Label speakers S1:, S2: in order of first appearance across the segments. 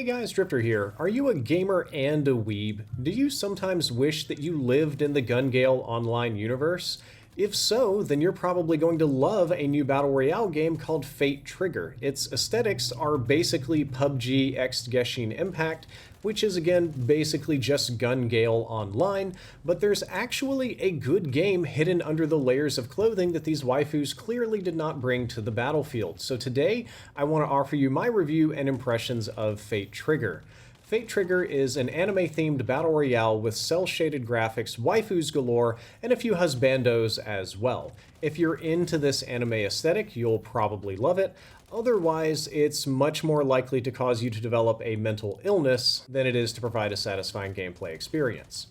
S1: guys, Drifter here. Are you a gamer and a weeb? Do you sometimes wish that you lived in the Gale online universe? If so, then you're probably going to love a new Battle Royale game called Fate Trigger. Its aesthetics are basically PUBG x Genshin Impact, which is again basically just Gale online, but there's actually a good game hidden under the layers of clothing that these waifus clearly did not bring to the battlefield. So today, I want to offer you my review and impressions of Fate Trigger. Fate Trigger is an anime-themed battle royale with cel-shaded graphics, waifus galore, and a few husbandos as well. If you're into this anime aesthetic, you'll probably love it. Otherwise, it's much more likely to cause you to develop a mental illness than it is to provide a satisfying gameplay experience.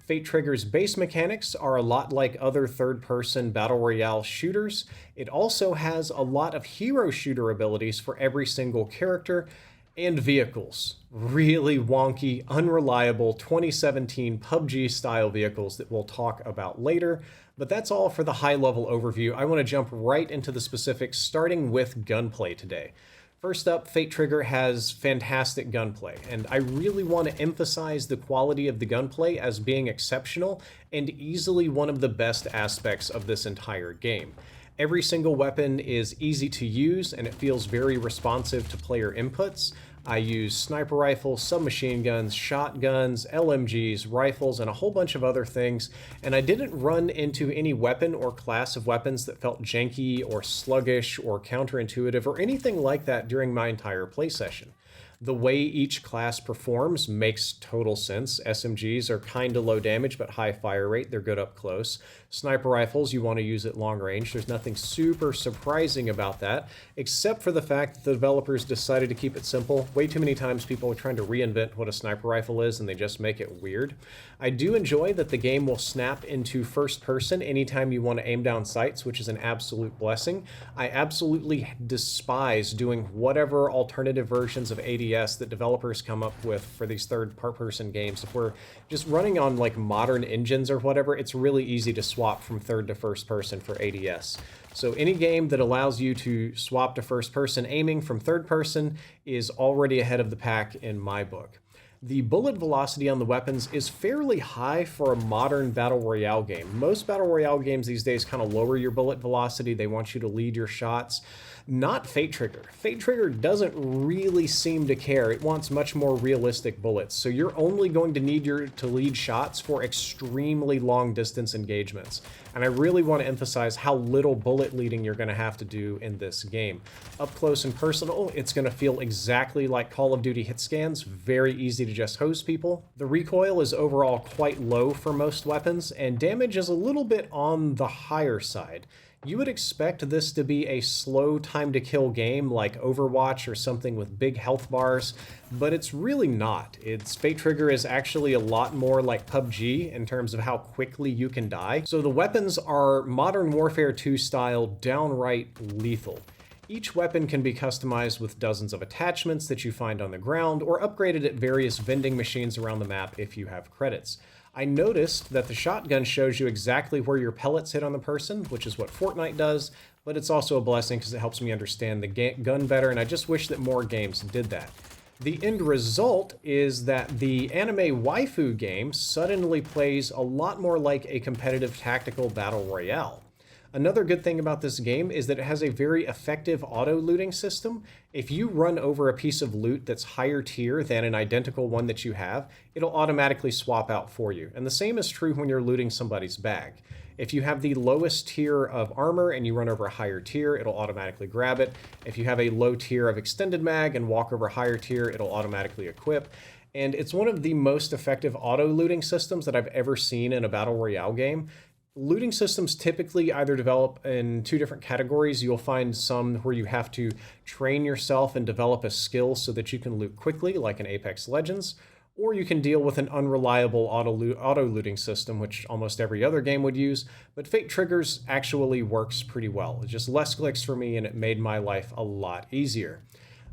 S1: Fate Trigger's base mechanics are a lot like other third-person battle royale shooters. It also has a lot of hero shooter abilities for every single character, and vehicles. Really wonky, unreliable 2017 PUBG style vehicles that we'll talk about later. But that's all for the high level overview. I want to jump right into the specifics, starting with gunplay today. First up, Fate Trigger has fantastic gunplay, and I really want to emphasize the quality of the gunplay as being exceptional and easily one of the best aspects of this entire game. Every single weapon is easy to use and it feels very responsive to player inputs. I use sniper rifles, submachine guns, shotguns, LMGs, rifles, and a whole bunch of other things, and I didn't run into any weapon or class of weapons that felt janky or sluggish or counterintuitive or anything like that during my entire play session. The way each class performs makes total sense. SMGs are kinda low damage but high fire rate, they're good up close. Sniper rifles, you want to use at long range. There's nothing super surprising about that, except for the fact that the developers decided to keep it simple. Way too many times people are trying to reinvent what a sniper rifle is and they just make it weird. I do enjoy that the game will snap into first person anytime you want to aim down sights, which is an absolute blessing. I absolutely despise doing whatever alternative versions of ADS that developers come up with for these third-person games. If we're just running on like modern engines or whatever, it's really easy to swap from third to first person for ADS. So any game that allows you to swap to first person aiming from third person is already ahead of the pack in my book. The bullet velocity on the weapons is fairly high for a modern battle royale game. Most battle royale games these days kind of lower your bullet velocity. They want you to lead your shots. Not Fate Trigger. Fate Trigger doesn't really seem to care. It wants much more realistic bullets. So you're only going to need to lead shots for extremely long distance engagements. And I really want to emphasize how little bullet leading you're going to have to do in this game. Up close and personal, it's going to feel exactly like Call of Duty hit scans. Very easy to just hose people. The recoil is overall quite low for most weapons, and damage is a little bit on the higher side. You would expect this to be a slow time to kill game like Overwatch or something with big health bars, but it's really not. Fate Trigger is actually a lot more like PUBG in terms of how quickly you can die. So the weapons are Modern Warfare 2 style, downright lethal. Each weapon can be customized with dozens of attachments that you find on the ground or upgraded at various vending machines around the map if you have credits. I noticed that the shotgun shows you exactly where your pellets hit on the person, which is what Fortnite does, but it's also a blessing because it helps me understand the gun better, and I just wish that more games did that. The end result is that the anime waifu game suddenly plays a lot more like a competitive tactical battle royale. Another good thing about this game is that it has a very effective auto-looting system. If you run over a piece of loot that's higher tier than an identical one that you have, it'll automatically swap out for you. And the same is true when you're looting somebody's bag. If you have the lowest tier of armor and you run over a higher tier, it'll automatically grab it. If you have a low tier of extended mag and walk over a higher tier, it'll automatically equip. And it's one of the most effective auto-looting systems that I've ever seen in a battle royale game. Looting systems typically either develop in two different categories. You'll find some where you have to train yourself and develop a skill so that you can loot quickly, like in Apex Legends, or you can deal with an unreliable auto-looting system, which almost every other game would use, but Fate Trigger's actually works pretty well. It's just less clicks for me, and it made my life a lot easier.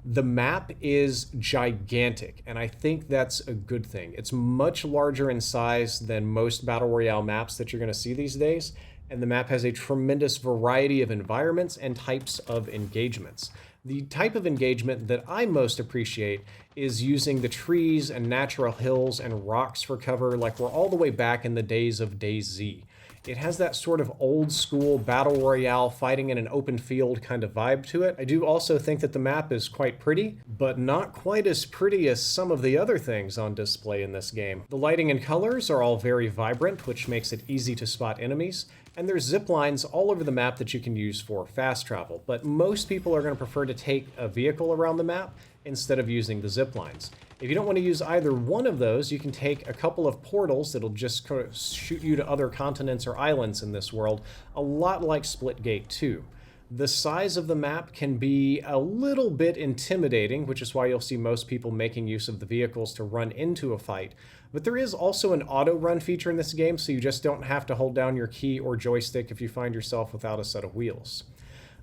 S1: The map is gigantic, and I think that's a good thing. It's much larger in size than most Battle Royale maps that you're going to see these days, and the map has a tremendous variety of environments and types of engagements. The type of engagement that I most appreciate is using the trees and natural hills and rocks for cover like we're all the way back in the days of DayZ. It has that sort of old school battle royale fighting in an open field kind of vibe to it. I do also think that the map is quite pretty, but not quite as pretty as some of the other things on display in this game. The lighting and colors are all very vibrant, which makes it easy to spot enemies, and there's zip lines all over the map that you can use for fast travel, but most people are going to prefer to take a vehicle around the map instead of using the zip lines. If you don't want to use either one of those, you can take a couple of portals that'll just shoot you to other continents or islands in this world, a lot like Splitgate 2. The size of the map can be a little bit intimidating, which is why you'll see most people making use of the vehicles to run into a fight. But there is also an auto run feature in this game, so you just don't have to hold down your key or joystick if you find yourself without a set of wheels.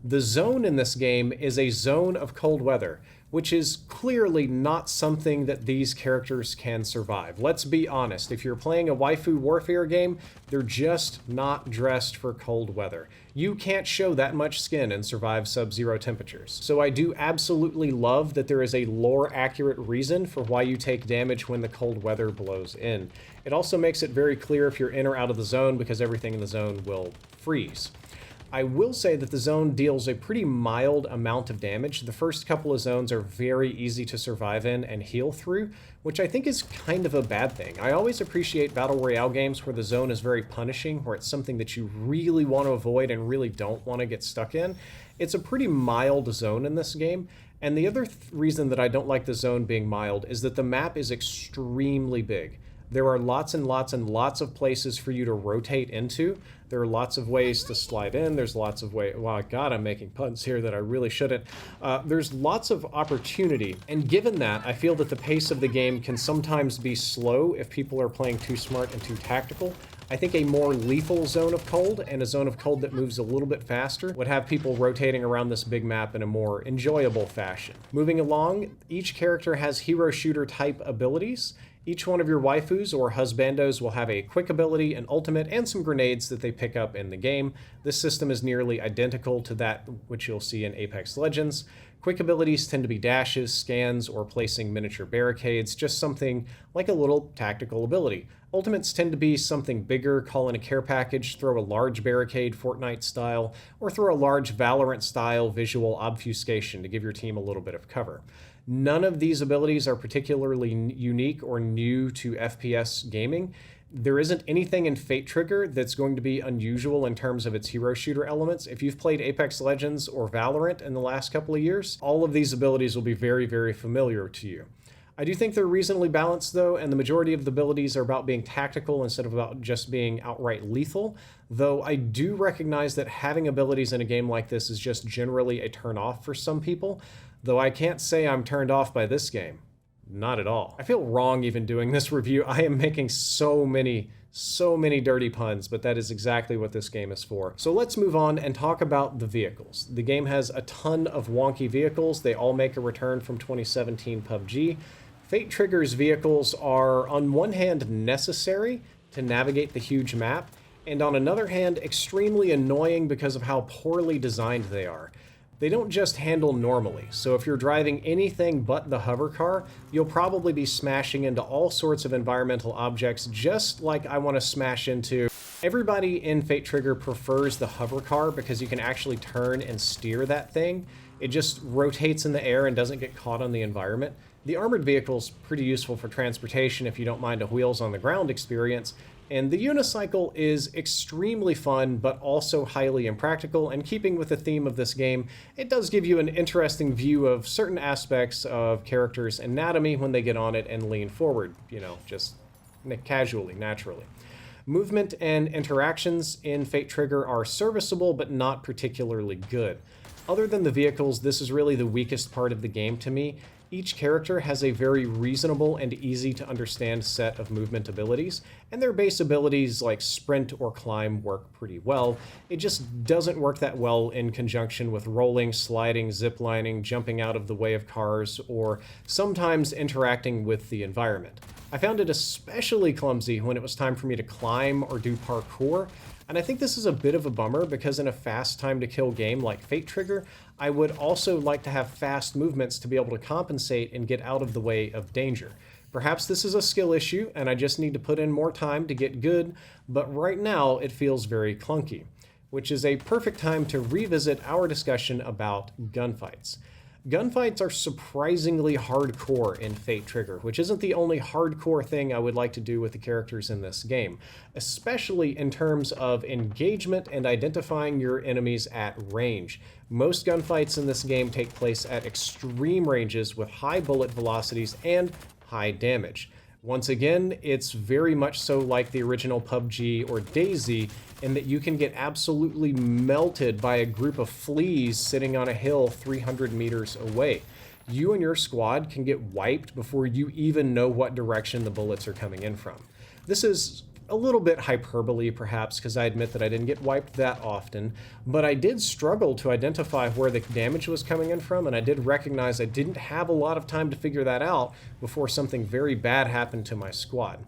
S1: The zone in this game is a zone of cold weather, which is clearly not something that these characters can survive. Let's be honest, if you're playing a waifu warfare game, they're just not dressed for cold weather. You can't show that much skin and survive sub-zero temperatures. So I do absolutely love that there is a lore-accurate reason for why you take damage when the cold weather blows in. It also makes it very clear if you're in or out of the zone because everything in the zone will freeze. I will say that the zone deals a pretty mild amount of damage. The first couple of zones are very easy to survive in and heal through, which I think is kind of a bad thing. I always appreciate Battle Royale games where the zone is very punishing, where it's something that you really want to avoid and really don't want to get stuck in. It's a pretty mild zone in this game, and the other reason that I don't like the zone being mild is that the map is extremely big. There are lots and lots and lots of places for you to rotate into. There are lots of ways to slide in. There's lots of ways. Wow, God, I'm making puns here that I really shouldn't. There's lots of opportunity. And given that, I feel that the pace of the game can sometimes be slow if people are playing too smart and too tactical. I think a more lethal zone of cold and a zone of cold that moves a little bit faster would have people rotating around this big map in a more enjoyable fashion. Moving along, each character has hero shooter type abilities. Each one of your waifus or husbandos will have a quick ability, an ultimate, and some grenades that they pick up in the game. This system is nearly identical to that which you'll see in Apex Legends. Quick abilities tend to be dashes, scans, or placing miniature barricades, just something like a little tactical ability. Ultimates tend to be something bigger, call in a care package, throw a large barricade Fortnite style, or throw a large Valorant style visual obfuscation to give your team a little bit of cover. None of these abilities are particularly unique or new to FPS gaming. There isn't anything in Fate Trigger that's going to be unusual in terms of its hero shooter elements. If you've played Apex Legends or Valorant in the last couple of years, all of these abilities will be very, very familiar to you. I do think they're reasonably balanced though, and the majority of the abilities are about being tactical instead of about just being outright lethal, though I do recognize that having abilities in a game like this is just generally a turn-off for some people, though I can't say I'm turned off by this game. Not at all. I feel wrong even doing this review. I am making so many dirty puns, but that is exactly what this game is for. So let's move on and talk about the vehicles. The game has a ton of wonky vehicles. They all make a return from 2017 PUBG. Fate Trigger's vehicles are, on one hand, necessary to navigate the huge map, and on another hand, extremely annoying because of how poorly designed they are. They don't just handle normally, so if you're driving anything but the hover car, you'll probably be smashing into all sorts of environmental objects just like I want to smash into. Everybody in Fate Trigger prefers the hover car because you can actually turn and steer that thing. It just rotates in the air and doesn't get caught on the environment. The armored vehicle's pretty useful for transportation if you don't mind a wheels on the ground experience, and the unicycle is extremely fun, but also highly impractical, and keeping with the theme of this game, it does give you an interesting view of certain aspects of characters' anatomy when they get on it and lean forward, you know, just casually, naturally. Movement and interactions in Fate Trigger are serviceable, but not particularly good. Other than the vehicles, this is really the weakest part of the game to me. Each character has a very reasonable and easy to understand set of movement abilities, and their base abilities like sprint or climb work pretty well. It just doesn't work that well in conjunction with rolling, sliding, ziplining, jumping out of the way of cars, or sometimes interacting with the environment. I found it especially clumsy when it was time for me to climb or do parkour, and I think this is a bit of a bummer because in a fast time to kill game like Fate Trigger, I would also like to have fast movements to be able to compensate and get out of the way of danger. Perhaps this is a skill issue and I just need to put in more time to get good, but right now it feels very clunky, which is a perfect time to revisit our discussion about gunfights. Gunfights are surprisingly hardcore in Fate Trigger, which isn't the only hardcore thing I would like to do with the characters in this game, especially in terms of engagement and identifying your enemies at range. Most gunfights in this game take place at extreme ranges with high bullet velocities and high damage. Once again, it's very much so like the original PUBG or DayZ in that you can get absolutely melted by a group of fleas sitting on a hill 300 meters away. You and your squad can get wiped before you even know what direction the bullets are coming in from. This is a little bit hyperbole perhaps, because I admit that I didn't get wiped that often, but I did struggle to identify where the damage was coming in from, and I did recognize I didn't have a lot of time to figure that out before something very bad happened to my squad.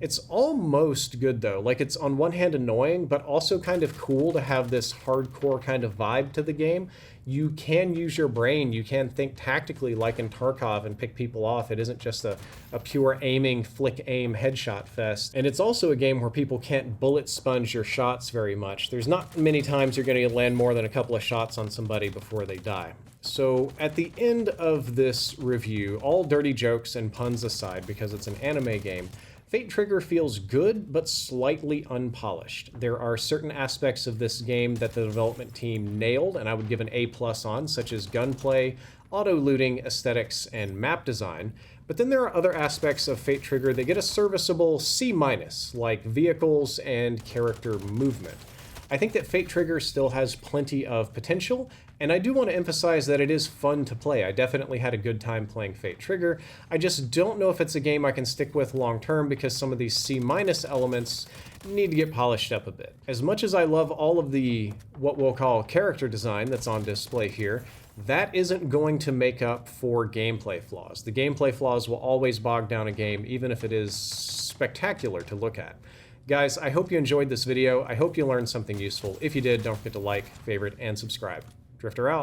S1: It's almost good though, like it's on one hand annoying, but also kind of cool to have this hardcore kind of vibe to the game. You can use your brain, you can think tactically like in Tarkov and pick people off. It isn't just a pure aiming, flick aim headshot fest. And it's also a game where people can't bullet sponge your shots very much. There's not many times you're going to land more than a couple of shots on somebody before they die. So at the end of this review, all dirty jokes and puns aside, because it's an anime game, Fate Trigger feels good, but slightly unpolished. There are certain aspects of this game that the development team nailed, and I would give an A+ on, such as gunplay, auto-looting, aesthetics, and map design. But then there are other aspects of Fate Trigger that get a serviceable C-, like vehicles and character movement. I think that Fate Trigger still has plenty of potential, and I do want to emphasize that it is fun to play. I definitely had a good time playing Fate Trigger. I just don't know if it's a game I can stick with long term because some of these C- elements need to get polished up a bit. As much as I love all of the, what we'll call character design that's on display here, that isn't going to make up for gameplay flaws. The gameplay flaws will always bog down a game, even if it is spectacular to look at. Guys, I hope you enjoyed this video. I hope you learned something useful. If you did, don't forget to like, favorite, and subscribe. Drifter out.